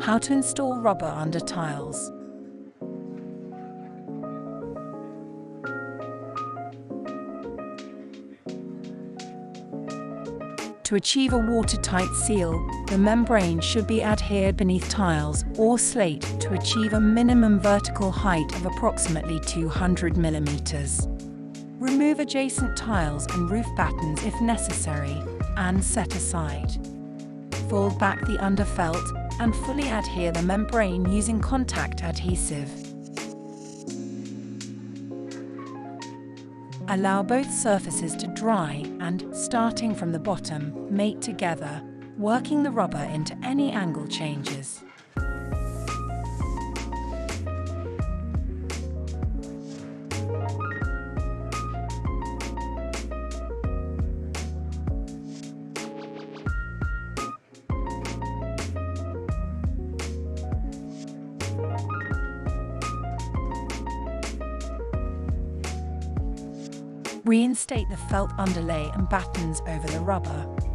How to install rubber under tiles. To achieve a watertight seal, the membrane should be adhered beneath tiles or slate to achieve a minimum vertical height of approximately 200 mm. Remove adjacent tiles and roof battens if necessary, and set aside. Fold back the underfelt and fully adhere the membrane using contact adhesive. Allow both surfaces to dry and, starting from the bottom, mate together, working the rubber into any angle changes. Reinstate the felt underlay and battens over the rubber.